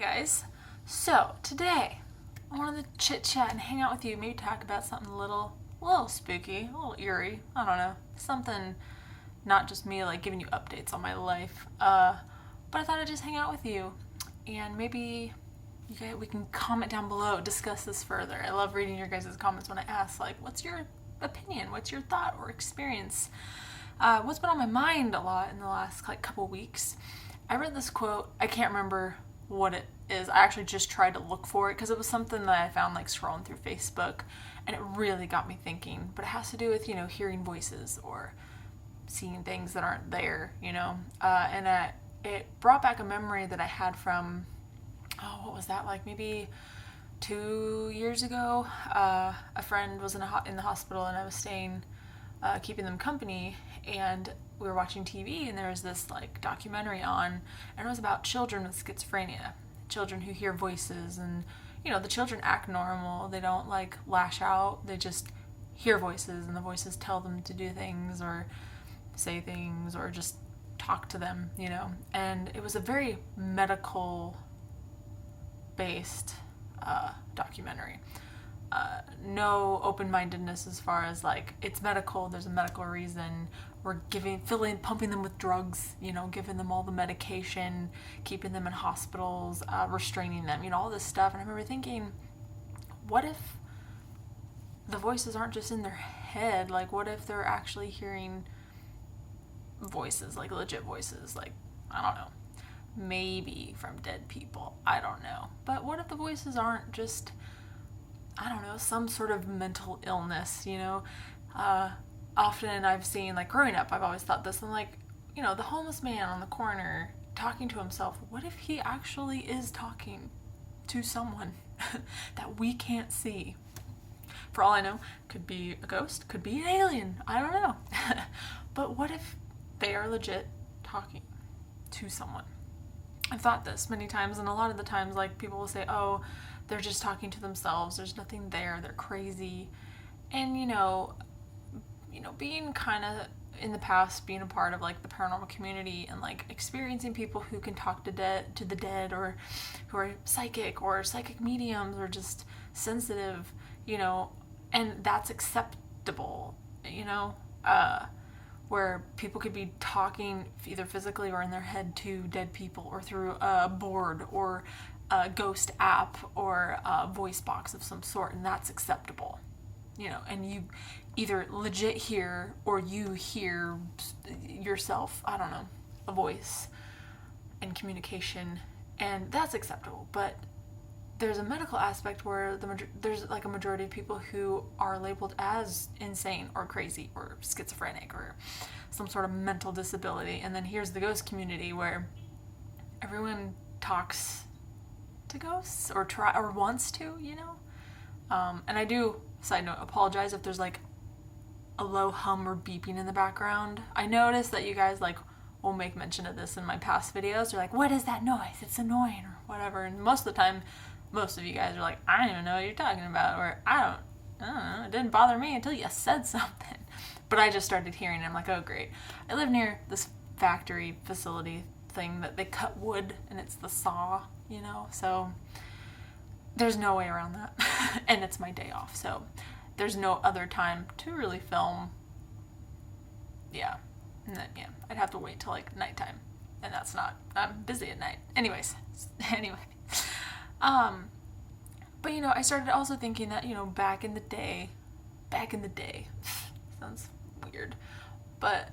Guys, so today I wanted to chit chat and hang out with you, maybe talk about something a little spooky, a little eerie. I don't know, something not just me like giving you updates on my life. But I thought I'd just hang out with you, and maybe we can comment down below, discuss this further. I love reading your guys' comments when I ask like, what's your opinion? What's your thought or experience? What's been on my mind a lot in the last couple weeks? I read this quote. I can't remember what it is. I actually just tried to look for it because it was something that I found scrolling through Facebook, and it really got me thinking. But it has to do with hearing voices or seeing things that aren't there, and it brought back a memory that I had from what was that, maybe 2 years ago. A friend was in the hospital, and I was staying, keeping them company, and we were watching TV, and there was this documentary on, and it was about children with schizophrenia, children who hear voices, and the children act normal. They don't lash out. They just hear voices, and the voices tell them to do things or say things or just talk to them, and it was a very medical based documentary. No open-mindedness as far as it's medical, there's a medical reason, we're pumping them with drugs, giving them all the medication, keeping them in hospitals, restraining them, all this stuff. And I remember thinking, what if the voices aren't just in their head? What if they're actually hearing voices, legit voices, I don't know, maybe from dead people, I don't know. But what if the voices aren't just, I don't know, some sort of mental illness, often I've seen, growing up, I've always thought this, and the homeless man on the corner talking to himself, what if he actually is talking to someone that we can't see? For all I know, could be a ghost, could be an alien, I don't know. But what if they are legit talking to someone? I've thought this many times, and a lot of the times, people will say, oh, they're just talking to themselves, there's nothing there, they're crazy. And, being kind of, in the past, being a part of, the paranormal community and, experiencing people who can talk to the dead, or who are psychic, or psychic mediums, or just sensitive, and that's acceptable, where people could be talking either physically or in their head to dead people, or through a board, or a ghost app, or a voice box of some sort, and that's acceptable. And you either legit hear, or you hear yourself, I don't know, a voice and communication, and that's acceptable. But there's a medical aspect where there's a majority of people who are labeled as insane or crazy or schizophrenic or some sort of mental disability. And then here's the ghost community where everyone talks to ghosts, or wants to, and I do, side note, apologize if there's a low hum or beeping in the background. I noticed that you guys will make mention of this in my past videos. You're what is that noise? It's annoying, or whatever. And most of the time, most of you guys are I don't even know what you're talking about, or I don't know, it didn't bother me until you said something. But I just started hearing it. I'm oh great. I live near this factory facility thing that they cut wood, and it's the saw, so there's no way around that. And it's my day off, so there's no other time to really film. Yeah. And then, I'd have to wait till nighttime, and that's not, I'm busy at night. Anyways, but I started also thinking that, back in the day, sounds weird, but,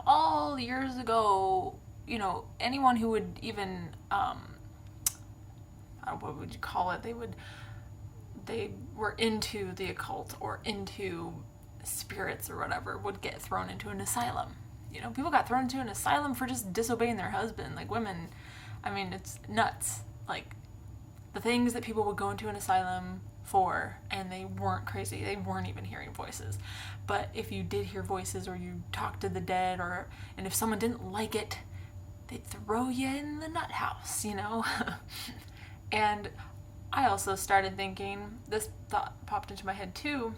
all years ago, anyone who would even, what would you call it? They were into the occult or into spirits or whatever, would get thrown into an asylum. People got thrown into an asylum for just disobeying their husband. Women, I mean, it's nuts. The things that people would go into an asylum for, and they weren't crazy. They weren't even hearing voices. But if you did hear voices, or you talked to the dead, and if someone didn't like it, they'd throw you in the nut house, And I also started thinking, this thought popped into my head too,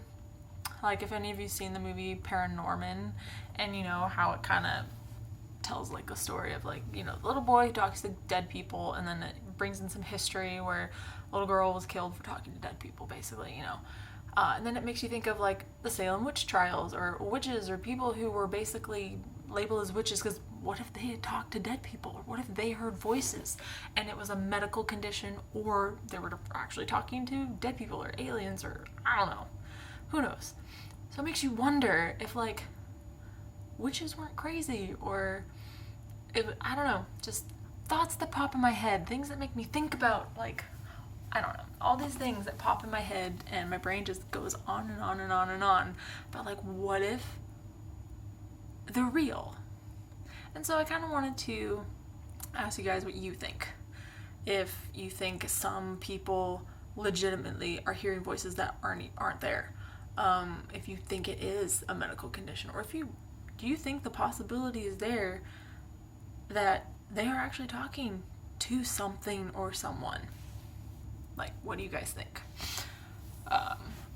if any of you seen the movie Paranorman, and how it kind of tells a story of the little boy who talks to dead people, and then it brings in some history where a little girl was killed for talking to dead people, basically, you know. And then it makes you think of like the Salem witch trials, or witches, or people who were basically labeled as witches because what if they had talked to dead people, or what if they heard voices and it was a medical condition, or they were actually talking to dead people or aliens, or I don't know, who knows. So it makes you wonder if like witches weren't crazy, or if, I don't know, just thoughts that pop in my head, things that make me think about, like, I don't know, all these things that pop in my head, and my brain just goes on and on and on and on about like, what if they're real? And so I kind of wanted to ask you guys what you think. If you think some people legitimately are hearing voices that aren't there, if you think it is a medical condition, or do you think the possibility is there that they are actually talking to something or someone? Like, what do you guys think?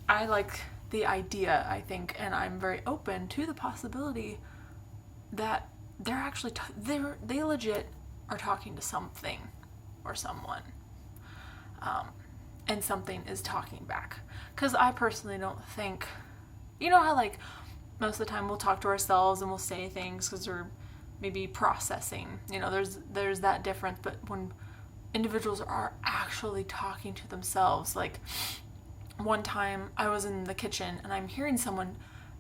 I like the idea, I think, and I'm very open to the possibility that they're actually they legit are talking to something or someone, and something is talking back. Because I personally don't think, you know how like most of the time we'll talk to ourselves and we'll say things because we're maybe processing, you know, there's that difference. But when individuals are actually talking to themselves, like one time I was in the kitchen and I'm hearing someone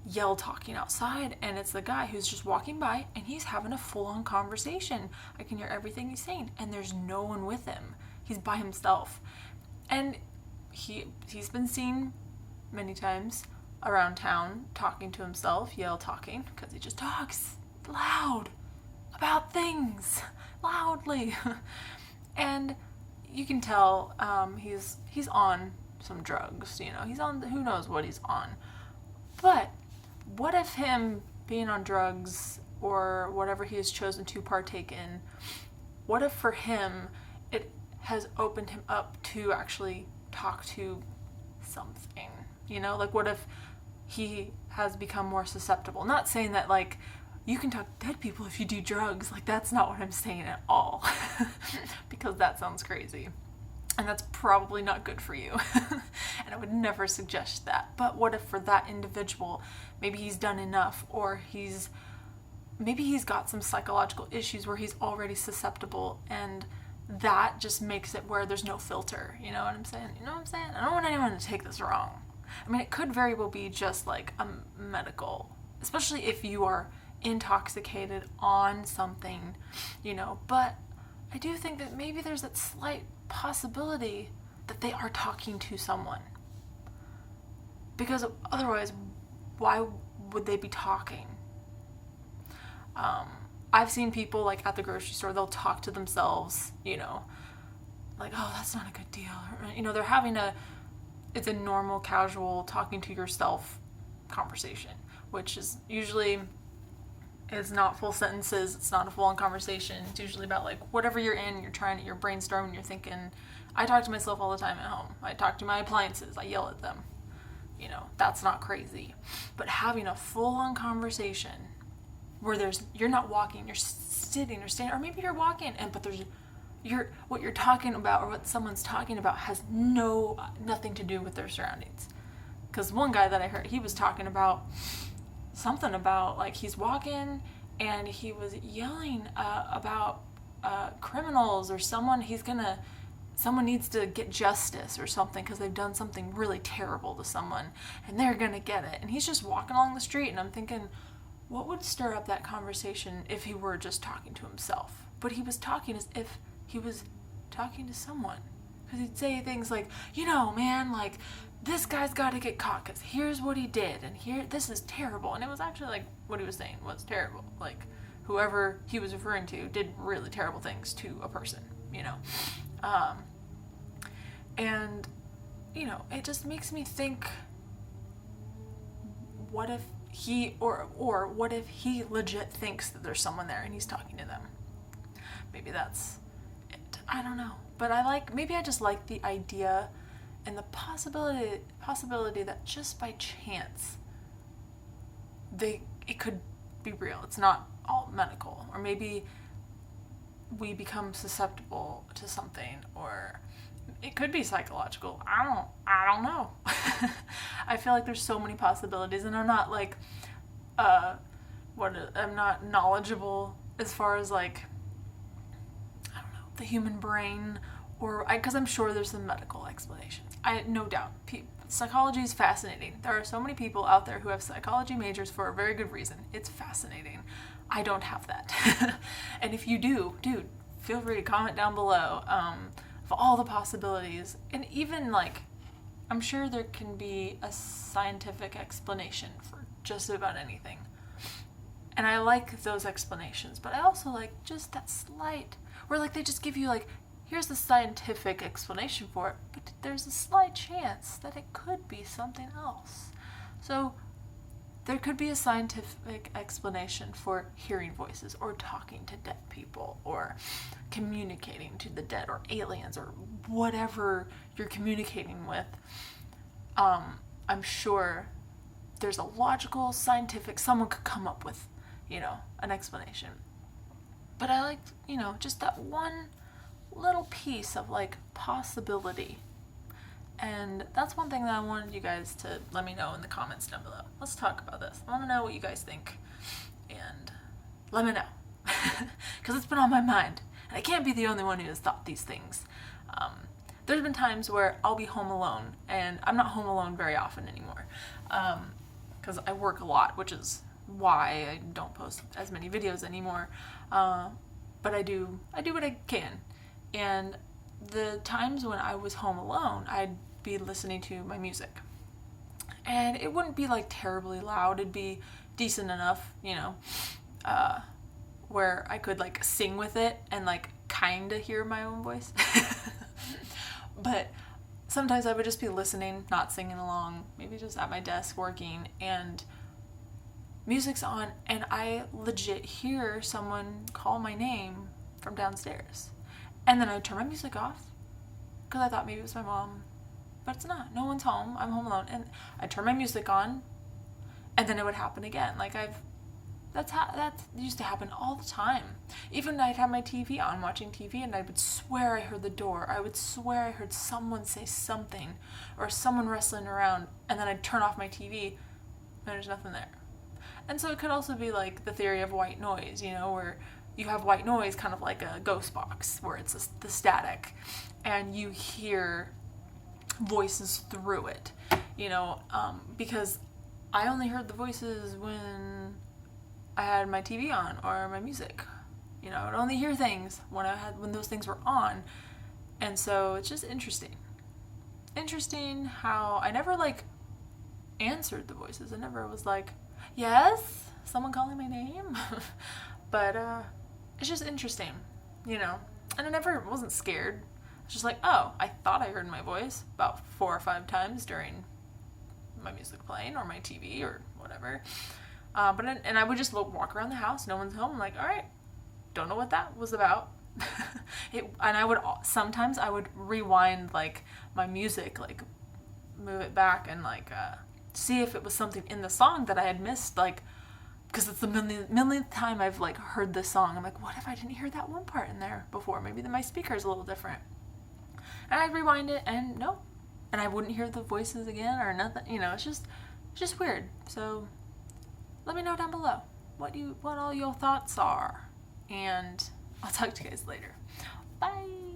yell talking outside, and it's the guy who's just walking by and he's having a full-on conversation. I can hear everything he's saying, and there's no one with him. He's by himself, and he's been seen many times around town talking to himself, talking, because he just talks loud about things loudly. And you can tell he's on some drugs, you know, he's on, who knows what he's on. But what if him being on drugs or whatever he has chosen to partake in, what if for him it has opened him up to actually talk to something, you know? Like, what if he has become more susceptible? Not saying that like you can talk to dead people if you do drugs, like that's not what I'm saying at all. Because that sounds crazy. And that's probably not good for you. And I would never suggest that. But what if for that individual, maybe he's done enough, or maybe he's got some psychological issues where he's already susceptible, and that just makes it where there's no filter. You know what I'm saying? You know what I'm saying? I don't want anyone to take this wrong. I mean, it could very well be just like a medical, especially if you are intoxicated on something, you know, but I do think that maybe there's that slight possibility that they are talking to someone, because otherwise why would they be talking? I've seen people like at the grocery store, they'll talk to themselves, you know, like, oh, that's not a good deal, or, you know, they're having it's a normal casual talking to yourself conversation, which is usually, it's not full sentences, it's not a full-on conversation. It's usually about like whatever you're in, you're brainstorming, you're thinking. I talk to myself all the time at home. I talk to my appliances, I yell at them. You know, that's not crazy. But having a full-on conversation where you're not walking, you're sitting or standing, or maybe you're walking, but what you're talking about, or what someone's talking about, has nothing to do with their surroundings. Because one guy that I heard, he was talking about something about like he's walking and he was yelling about criminals, or someone needs to get justice or something because they've done something really terrible to someone and they're gonna get it. And he's just walking along the street, and I'm thinking, what would stir up that conversation if he were just talking to himself? But he was talking as if he was talking to someone, because he'd say things like, you know, man, like, this guy's got to get caught because here's what he did, and this is terrible. And it was actually like what he was saying was terrible. Like, whoever he was referring to did really terrible things to a person, you know. And, you know, it just makes me think, what if or what if he legit thinks that there's someone there and he's talking to them? Maybe that's it. I don't know. But maybe I just like the idea and the possibility that just by chance it could be real. It's not all medical. Or maybe we become susceptible to something, or it could be psychological. I don't know. I feel like there's so many possibilities, and I'm not like I'm not knowledgeable as far as like, I don't know, the human brain, or because I'm sure there's some medical explanations. No doubt. Psychology is fascinating. There are so many people out there who have psychology majors for a very good reason. It's fascinating. I don't have that. And if you do, dude, feel free to comment down below of all the possibilities. And even like, I'm sure there can be a scientific explanation for just about anything. And I like those explanations, but I also like just that slight, where like they just give you like, here's the scientific explanation for it, but there's a slight chance that it could be something else. So there could be a scientific explanation for hearing voices, or talking to dead people, or communicating to the dead, or aliens, or whatever you're communicating with. I'm sure there's a logical, scientific, someone could come up with, an explanation. But I like, just that one little piece of like possibility. And that's one thing that I wanted you guys to let me know in the comments down below. Let's talk about this. I want to know what you guys think. And let me know. Because it's been on my mind. And I can't be the only one who has thought these things. There's been times where I'll be home alone. And I'm not home alone very often anymore. Because I work a lot, which is why I don't post as many videos anymore. But I do what I can. And the times when I was home alone, I'd be listening to my music. And it wouldn't be like terribly loud. It'd be decent enough, where I could like sing with it and like kind of hear my own voice. But sometimes I would just be listening, not singing along, maybe just at my desk working, and music's on, and I legit hear someone call my name from downstairs. And then I'd turn my music off because I thought maybe it was my mom, but it's not. No one's home. I'm home alone. And I'd turn my music on, and then it would happen again. Like that used to happen all the time. Even I'd have my TV on watching TV, and I would swear I heard the door. I would swear I heard someone say something, or someone wrestling around, and then I'd turn off my TV, and there's nothing there. And so it could also be like the theory of white noise, where you have white noise kind of like a ghost box, where it's the static, and you hear voices through it, because I only heard the voices when I had my TV on or my music. I would only hear things when those things were on. And so it's just interesting how I never like answered the voices. I never was like, yes, someone calling my name. But it's just interesting, and I never wasn't scared. I was just like, oh, I thought I heard my voice about 4 or 5 times during my music playing or my TV or whatever. And I would just walk around the house. No one's home. I'm like, all right, don't know what that was about. And sometimes I would rewind like my music, like move it back and like see if it was something in the song that I had missed, like, because it's the millionth time I've like heard this song. I'm like, what if I didn't hear that one part in there before? Maybe my speaker's a little different. And I'd rewind it, and no, and I wouldn't hear the voices again or nothing. It's just weird. So let me know down below what all your thoughts are, and I'll talk to you guys later. Bye.